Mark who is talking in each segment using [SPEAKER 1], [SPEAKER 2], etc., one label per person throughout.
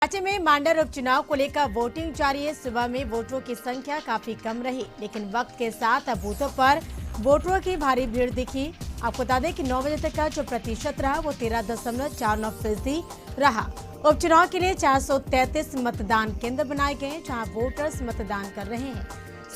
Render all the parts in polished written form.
[SPEAKER 1] राज्य में मांडर उपचुनाव को लेकर वोटिंग जारी है। सुबह में वोटरों की संख्या काफी कम रही, लेकिन वक्त के साथ अब बूथों पर वोटरों की भारी भीड़ दिखी। आपको बता दें कि 9 बजे तक का जो प्रतिशत रहा वो 13.49% रहा। उपचुनाव के लिए 433 मतदान केंद्र बनाए गए हैं, जहां वोटर्स मतदान कर रहे हैं।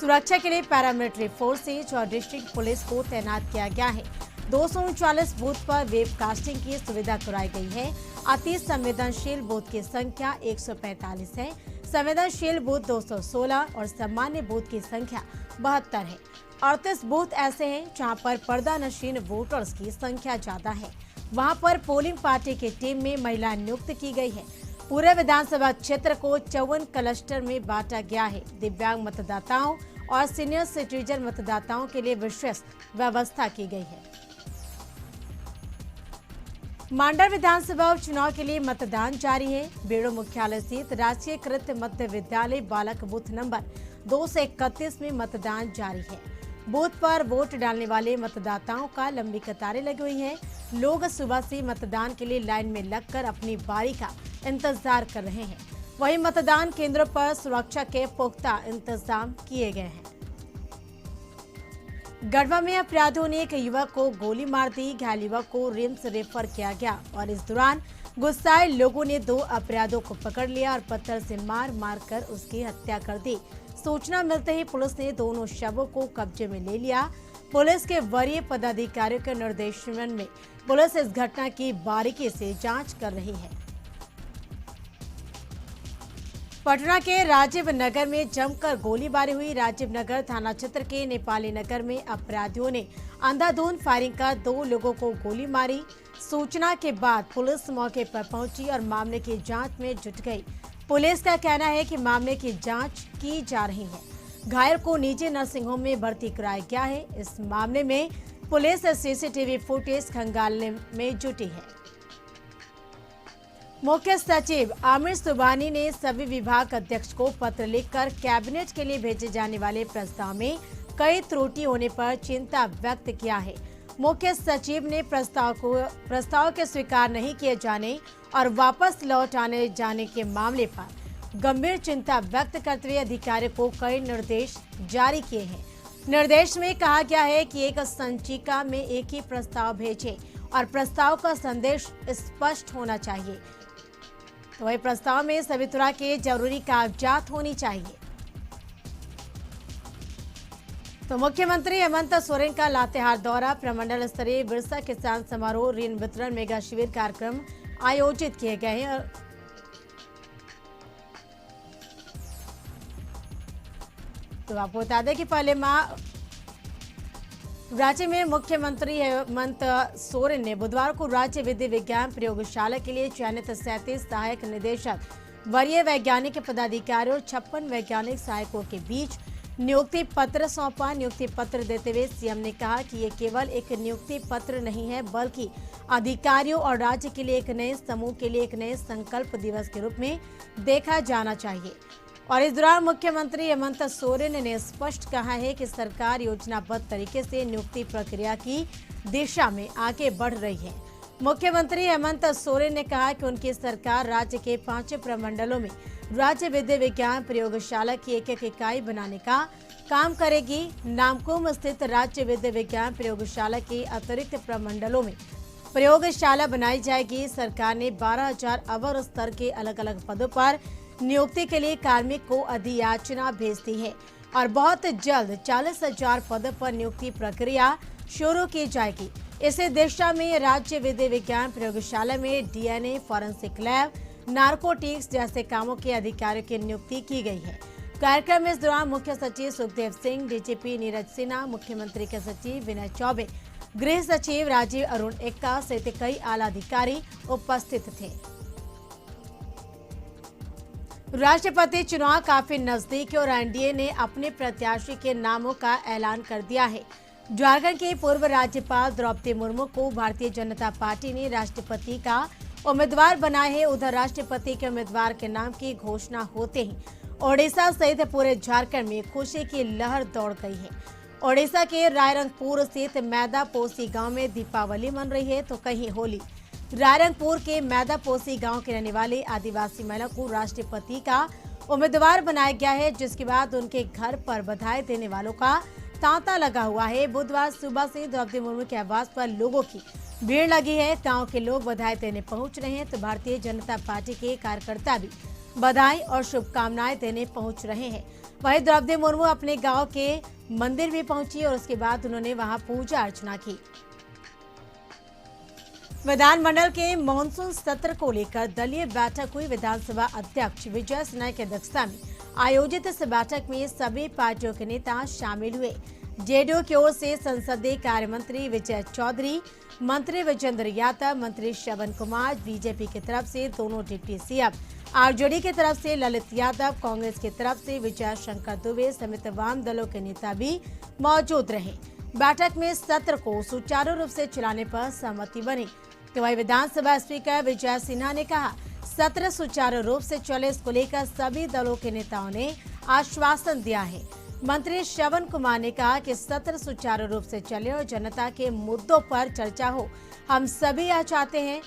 [SPEAKER 1] सुरक्षा के लिए पैरामिलिट्री फोर्सेज और डिस्ट्रिक्ट पुलिस को तैनात किया गया है। 239 बूथ पर वेबकास्टिंग की सुविधा कराई गई है। अति संवेदनशील बूथ की संख्या 145 है, संवेदनशील बूथ 216 और सामान्य बूथ की संख्या 72 है। 38 बूथ ऐसे हैं जहां पर पर्दा नशीन वोटर्स की संख्या ज्यादा है। वहां पर पोलिंग पार्टी की टीम में महिला नियुक्त की गई है। पूरे विधानसभा क्षेत्र को 54 क्लस्टर में बांटा गया है। दिव्यांग मतदाताओं और सीनियर सिटीजन मतदाताओं के लिए विशेष व्यवस्था की गई है। मांडर विधानसभा उपचुनाव के लिए मतदान जारी है। बेड़ो मुख्यालय स्थित राष्ट्रीयकृत मध्य विद्यालय बालक बूथ नंबर 231 में मतदान जारी है। बूथ पर वोट डालने वाले मतदाताओं का लंबी कतारें लगी हुई हैं। लोग सुबह से मतदान के लिए लाइन में लगकर अपनी बारी का इंतजार कर रहे हैं। वहीं मतदान केंद्रों पर सुरक्षा के पुख्ता इंतजाम किए गए हैं। गढ़वा में अपराधियों ने एक युवक को गोली मार दी। घायल युवक को रिम्स रेफर किया गया और इस दौरान गुस्साए लोगों ने 2 अपराधियों को पकड़ लिया और पत्थर से मार कर उसकी हत्या कर दी। सूचना मिलते ही पुलिस ने दोनों शवों को कब्जे में ले लिया। पुलिस के वरीय पदाधिकारियों के निर्देशन में पुलिस इस घटना की बारीकी से जांच कर रही है। पटना के राजीव नगर में जमकर गोलीबारी हुई। राजीव नगर थाना क्षेत्र के नेपाली नगर में अपराधियों ने अंधाधुंध फायरिंग कर 2 लोगों को गोली मारी। सूचना के बाद पुलिस मौके पर पहुंची और मामले की जांच में जुट गई। पुलिस का कहना है कि मामले की जांच की जा रही है। घायल को निजी नर्सिंग होम में भर्ती कराया गया है। इस मामले में पुलिस सीसीटीवी फुटेज खंगालने में जुटी है। मुख्य सचिव आमिर सुबहानी ने सभी विभाग अध्यक्ष को पत्र लिखकर कैबिनेट के लिए भेजे जाने वाले प्रस्ताव में कई त्रुटि होने पर चिंता व्यक्त किया है। मुख्य सचिव ने प्रस्ताव के स्वीकार नहीं किए जाने और वापस लौट आने जाने के मामले पर गंभीर चिंता व्यक्त करते हुए अधिकारियों को कई निर्देश जारी किए हैं। निर्देश में कहा गया है कि एक संचिका में एक ही प्रस्ताव भेजें और प्रस्ताव का संदेश स्पष्ट होना चाहिए। तो वही प्रस्ताव में सभी तरह के जरूरी कागजात होनी चाहिए। तो मुख्यमंत्री हेमंत सोरेन का लातेहार दौरा, प्रमंडल स्तरीय बिरसा किसान समारोह, ऋण वितरण, मेगा शिविर कार्यक्रम आयोजित किए गए हैं। तो आपको बता दें कि पहले माह राज्य में मुख्यमंत्री हेमंत सोरेन ने बुधवार को राज्य विधि विज्ञान प्रयोगशाला के लिए चयनित 37 सहायक निदेशक, वरीय वैज्ञानिक पदाधिकारियों और 56 वैज्ञानिक सहायकों के बीच नियुक्ति पत्र सौंपा। नियुक्ति पत्र देते हुए सीएम ने कहा कि ये केवल एक नियुक्ति पत्र नहीं है, बल्कि अधिकारियों और राज्य के लिए एक नए समूह के लिए एक नए संकल्प दिवस के रूप में देखा जाना चाहिए। और इस दौरान मुख्यमंत्री हेमंत सोरेन ने स्पष्ट कहा है कि सरकार योजनाबद्ध तरीके से नियुक्ति प्रक्रिया की दिशा में आगे बढ़ रही है। मुख्यमंत्री हेमंत सोरेन ने कहा कि उनकी सरकार राज्य के 5 प्रमंडलों में राज्य विधि विज्ञान प्रयोगशाला की एक इकाई बनाने का काम करेगी। नामकुम स्थित राज्य विधि विज्ञान प्रयोगशाला के अतिरिक्त प्रमंडलों में प्रयोगशाला बनाई जाएगी। सरकार ने 12,000 अवर स्तर के अलग अलग पदों पर नियुक्ति के लिए कार्मिक को अधियाचना भेज दी है और बहुत जल्द 40,000 पदों पर नियुक्ति प्रक्रिया शुरू की जाएगी। इसी दिशा में राज्य विधि विज्ञान प्रयोगशाला में डीएनए, फॉरेंसिक लैब, नार्कोटिक्स जैसे कामों के अधिकारियों की नियुक्ति की गई है। कार्यक्रम में इस दौरान मुख्य सचिव सुखदेव सिंह, डीजीपी नीरज सिन्हा, मुख्यमंत्री के सचिव विनय चौबे, गृह सचिव राजीव अरुण एक्का सहित कई आला अधिकारी उपस्थित थे। राष्ट्रपति चुनाव काफी नजदीक है और एनडीए ने अपने प्रत्याशी के नामों का ऐलान कर दिया है। झारखंड के पूर्व राज्यपाल द्रौपदी मुर्मू को भारतीय जनता पार्टी ने राष्ट्रपति का उम्मीदवार बनाया है। उधर राष्ट्रपति के उम्मीदवार के नाम की घोषणा होते ही ओडिशा सहित पूरे झारखंड में खुशी की लहर दौड़ गई है। ओडिशा के रायरंगपुर स्थित मैदापोसी गांव में दीपावली मन रही है तो कहीं होली। रायरंगपुर के मैदापोसी गांव के रहने वाले आदिवासी महिला को राष्ट्रपति का उम्मीदवार बनाया गया है, जिसके बाद उनके घर पर बधाई देने वालों का तांता लगा हुआ है। बुधवार सुबह से द्रौपदी मुर्मू के आवास पर लोगों की भीड़ लगी है। गांव के लोग बधाई देने पहुंच रहे हैं तो भारतीय जनता पार्टी के कार्यकर्ता भी बधाई और शुभकामनाएं देने पहुंच रहे हैं। वहीं द्रौपदी मुर्मू अपने गांव के मंदिर भी पहुंची और उसके बाद उन्होंने वहां पूजा अर्चना की। विधानमंडल के मॉनसून सत्र को लेकर दलीय बैठक हुई। विधानसभा अध्यक्ष विजय सिन्हा की अध्यक्षता में आयोजित इस बैठक में सभी पार्टियों के नेता शामिल हुए। जेडीयू की ओर से संसदीय कार्य मंत्री विजय चौधरी, मंत्री विजेंद्र यादव, मंत्री श्रवण कुमार, बीजेपी की तरफ से दोनों डिप्टी सीएम, आरजेडी की तरफ से ललित यादव, कांग्रेस की तरफ से विजय शंकर दुबे समेत वाम दलों के नेता भी मौजूद रहे। बैठक में सत्र को सुचारू रूप से चलाने पर सहमति बनी। तो वही विधानसभा स्पीकर विजय सिन्हा ने कहा, सत्र सुचारू रूप से चले, इसको लेकर सभी दलों के नेताओं ने आश्वासन दिया है। मंत्री श्रवण कुमार ने कहा कि सत्र सुचारू रूप से चले और जनता के मुद्दों पर चर्चा हो। हम सभी यह चाहते हैं,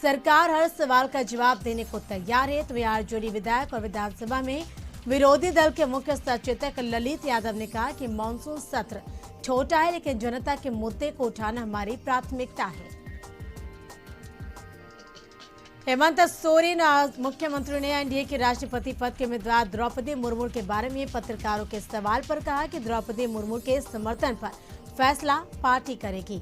[SPEAKER 1] सरकार हर सवाल का जवाब देने को तैयार है। तो आरजेडी विधायक और विधानसभा में विरोधी दल के मुख्य सचेतक ललित यादव ने कहा कि मानसून सत्र छोटा है, लेकिन जनता के मुद्दे को उठाना हमारी प्राथमिकता है। हेमंत सोरेन मुख्यमंत्री ने एनडीए के राष्ट्रपति पद के उम्मीदवार द्रौपदी मुर्मू के बारे में पत्रकारों के सवाल पर कहा कि द्रौपदी मुर्मू के समर्थन पर फैसला पार्टी करेगी।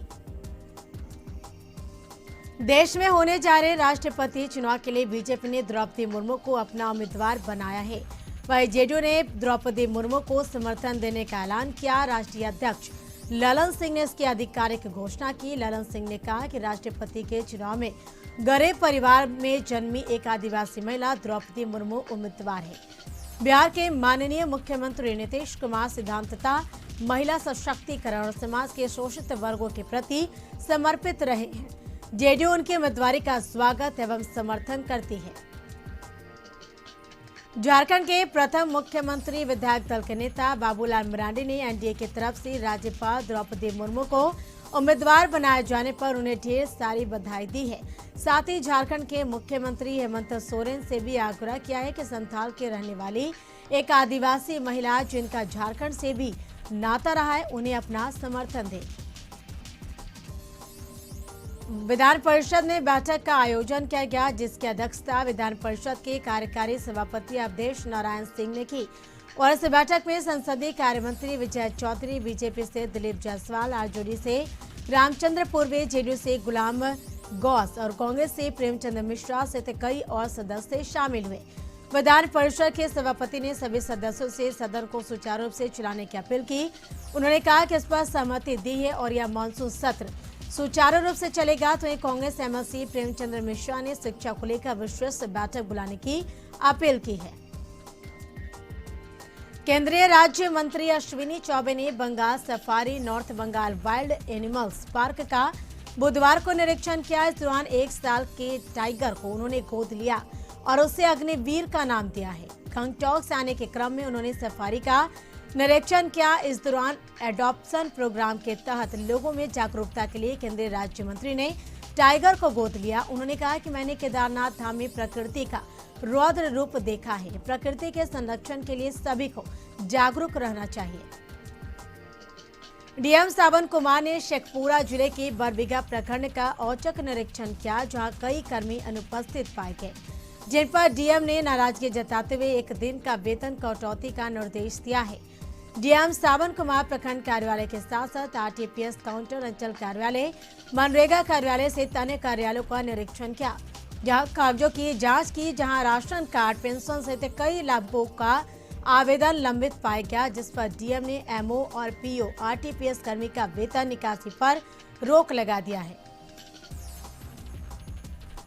[SPEAKER 1] देश में होने जा रहे राष्ट्रपति चुनाव के लिए बीजेपी ने द्रौपदी मुर्मू को अपना उम्मीदवार बनाया है। वहीं जेडीयू ने द्रौपदी मुर्मू को समर्थन देने का ऐलान किया। राष्ट्रीय अध्यक्ष ललन सिंह ने इसकी आधिकारिक घोषणा की। ललन सिंह ने कहा कि राष्ट्रपति के चुनाव में गरीब परिवार में जन्मी एक आदिवासी महिला द्रौपदी मुर्मू उम्मीदवार है। बिहार के माननीय मुख्यमंत्री नीतीश कुमार सिद्धांतता महिला सशक्तिकरण और समाज के शोषित वर्गों के प्रति समर्पित रहे हैं। जेडीयू उनकी उम्मीदवारी का स्वागत एवं समर्थन करती है। झारखंड के प्रथम मुख्यमंत्री विधायक दल के नेता बाबूलाल मरांडी ने एनडीए की तरफ से राज्यपाल द्रौपदी मुर्मू को उम्मीदवार बनाए जाने पर उन्हें ढेर सारी बधाई दी है। साथ ही झारखंड के मुख्यमंत्री हेमंत सोरेन से भी आग्रह किया है कि संथाल के रहने वाली एक आदिवासी महिला जिनका झारखंड से भी नाता रहा है, उन्हें अपना समर्थन दे। विधान परिषद में बैठक का आयोजन किया गया, जिसकी अध्यक्षता विधान परिषद के कार्यकारी सभापति अवधेश नारायण सिंह ने की और इस बैठक में संसदीय कार्य मंत्री विजय चौधरी, बीजेपी से दिलीप जायसवाल, आरजेडी से रामचंद्र पूर्वे, जेडीयू से गुलाम गौस और कांग्रेस से प्रेमचंद मिश्रा सहित कई और सदस्य शामिल हुए। विधान परिषद के सभापति ने सभी सदस्यों से सदन को सुचारू रूप से चलाने की अपील की। उन्होंने कहा कि इस पर सहमति दी है और यह मानसून सत्र सुचारू रूप से चलेगा। तो कांग्रेस एमएलसी प्रेमचंद्र मिश्रा ने शिक्षा को लेकर विशेष बैठक बुलाने की अपील की है। केंद्रीय राज्य मंत्री अश्विनी चौबे ने Bengal safari north Bengal wild animals park का बुधवार को निरीक्षण किया। इस दौरान 1 साल के टाइगर को उन्होंने गोद लिया और उसे अग्निवीर का नाम दिया है। गंगटोक से आने के क्रम में उन्होंने सफारी का निरीक्षण किया। इस दौरान एडॉप्शन प्रोग्राम के तहत लोगों में जागरूकता के लिए केंद्रीय राज्य मंत्री ने टाइगर को गोद लिया। उन्होंने कहा कि मैंने केदारनाथ धाम में प्रकृति का रौद्र रूप देखा है। प्रकृति के संरक्षण के लिए सभी को जागरूक रहना चाहिए। डीएम सावन कुमार ने शेखपुरा जिले के बरबीघा प्रखंड का औचक निरीक्षण किया, जहां कई कर्मी अनुपस्थित पाए गए, जिन पर डीएम ने नाराजगी जताते हुए 1 दिन का वेतन कटौती का निर्देश दिया है। डीएम सावन कुमार प्रखंड कार्यालय के साथ साथ आरटीपीएस काउंटर, अंचल कार्यालय, मनरेगा कार्यालय सहित अन्य कार्यालयों का निरीक्षण किया, जहां कागजों की जांच की, जहां राशन कार्ड, पेंशन सहित कई लाभों का आवेदन लंबित पाया गया, जिस पर डीएम ने एमओ और पीओ आरटीपीएस कर्मी का वेतन निकासी पर रोक लगा दिया है।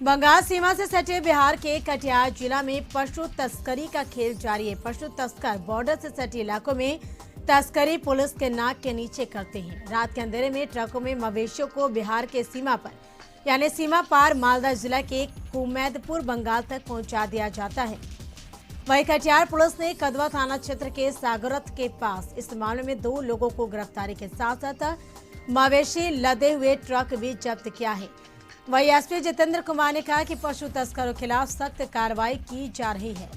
[SPEAKER 1] बंगाल सीमा से सटे बिहार के कटिहार जिला में पशु तस्करी का खेल जारी है। पशु तस्कर बॉर्डर से सटे इलाकों में तस्करी पुलिस के नाक के नीचे करते हैं। रात के अंधेरे में ट्रकों में मवेशियों को बिहार के सीमा पर यानी सीमा पार मालदा जिला के कुमैदपुर बंगाल तक पहुंचा दिया जाता है। वहीं कटिहार पुलिस ने कदवा थाना क्षेत्र के सागरथ के पास इस मामले में 2 लोगों को गिरफ्तारी के साथ साथ मवेशी लदे हुए ट्रक भी जब्त किया है। वहीं एसपी जितेंद्र कुमार ने कहा कि पशु तस्करों के खिलाफ सख्त कार्रवाई की जा रही है।